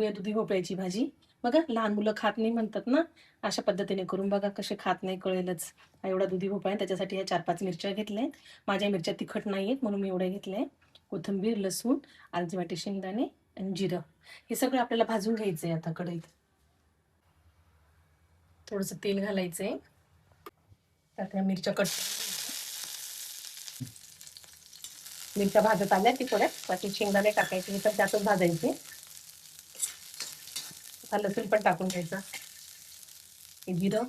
करूया दुधी भोपळ्याची भाजी. बघा लहान मुलं खात नाही म्हणतात ना, अशा पद्धतीने करून बघा, कसे खात नाही कळेलच. हा एवढा दुधी भोपळा आहे, त्याच्यासाठी ह्या 4-5 मिरच्या घेतल्या. माझ्या मिरच्या तिखट नाही आहेत म्हणून मी एवढ्या घेतल्या. कोथिंबीर, लसूण, अर्धी वाटी शेंगदाणे आणि जिरं. हे सगळं आपल्याला भाजून घ्यायचंय आता कढईत. थोडंसं तेल घालायचंय. त्यात ह्या मिरच्या मिरच्या भाजत आल्या की थोड्या बाकी शेंगदाणे टाकायचे, तर त्यातच भाजायचे. आता लसूण पण टाकून घ्यायचा. जिरं,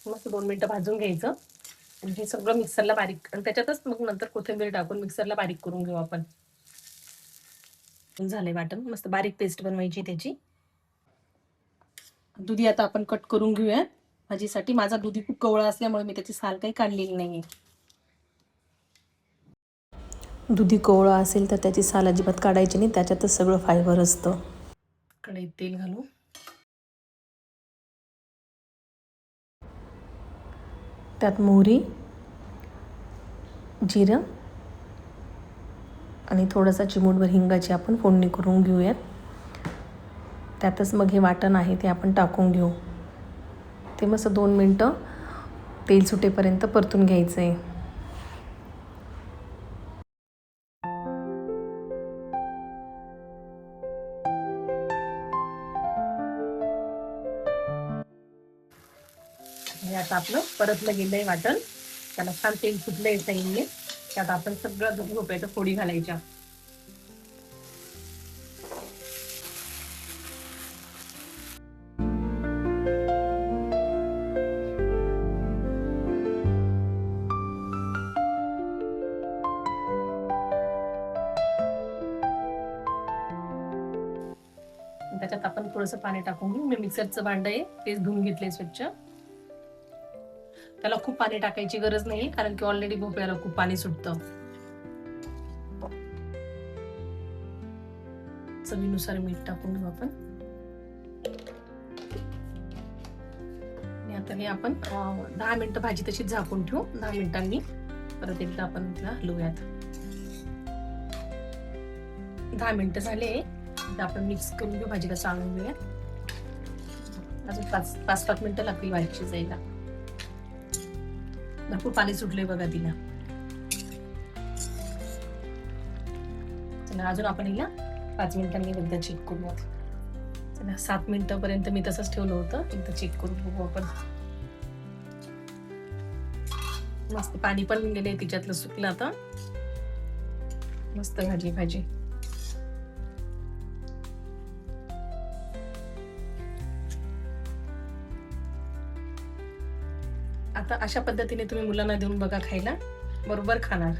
मस्त 2 मिनिटं भाजून घ्यायचं. आणि हे सगळं मिक्सरला बारीक, आणि त्याच्यातच मग नंतर कोथिंबीर टाकून मिक्सरला बारीक करून घेऊ आपण. झालंय वाटण, मस्त बारीक पेस्ट बनवायची त्याची. दुधी आता आपण कट करून घेऊया भाजीसाठी. माझा दुधी खूप कवळा असल्यामुळे मी त्याची साल काही काढलेली नाहीये. दुधी कोवळा असेल तर त्याची साल अजिबात काढायची नाही, त्याच्यातच सगळं फायबर असतं. कढईत तेल घालू. त्यात मोहरी, जिरं आणि थोडासा चिमूटभर हिंगाची आपण फोडणी करून घेऊयात. त्यातच मग हे वाटण आहे ते आपण टाकून घेऊ. ते मस्त 2 मिनटं तेल सुटेपर्यंत परतून घ्यायचं आहे. हे आता आपलं परतलं गेलंय वाटण. त्याला छान तेल सुटलंय साईडने. त्यात आपण सगळं दुधी भोपळ्याच्या फोडी घालायच्या. त्याच्यात आपण थोडंसं पाणी टाकून घेऊ. मी मिक्सरचं भांड आहे तेच धुवून घेतले स्वच्छ. त्याला खूप पाणी टाकायची गरज नाही, कारण की ऑलरेडी भोपळ्याला खूप पाणी सुटतं. चवीनुसार मीठ टाकून घेऊ आपण. आता हे आपण 10 मिनिटं भाजी तशी झाकून ठेवू. 10 मिनिटांनी परत एकदा आपण तिला हलवूयात. 10 मिनिटं झाले. आता आपण मिक्स करून घेऊ, भाजीला चाळून घेऊया. अजून 5-5 मिनिटं लागतील भाजी शिजायला. भरपूर पाणी सुटलंय बघा तिला. चला अजून आपण हिला 5 मिनिटांनी एकदा चेक करूयात. चला 7 मिनिटापर्यंत मी तसंच ठेवलं होतं. एकदा चेक करून बघू आपण. मस्त पाणी पण गेले तिच्यातलं, सुकलं आता. मस्त भाजी. आता अशा पद्धतीने तुम्ही मुलांना देऊन बघा खायला, बरोबर खाणार.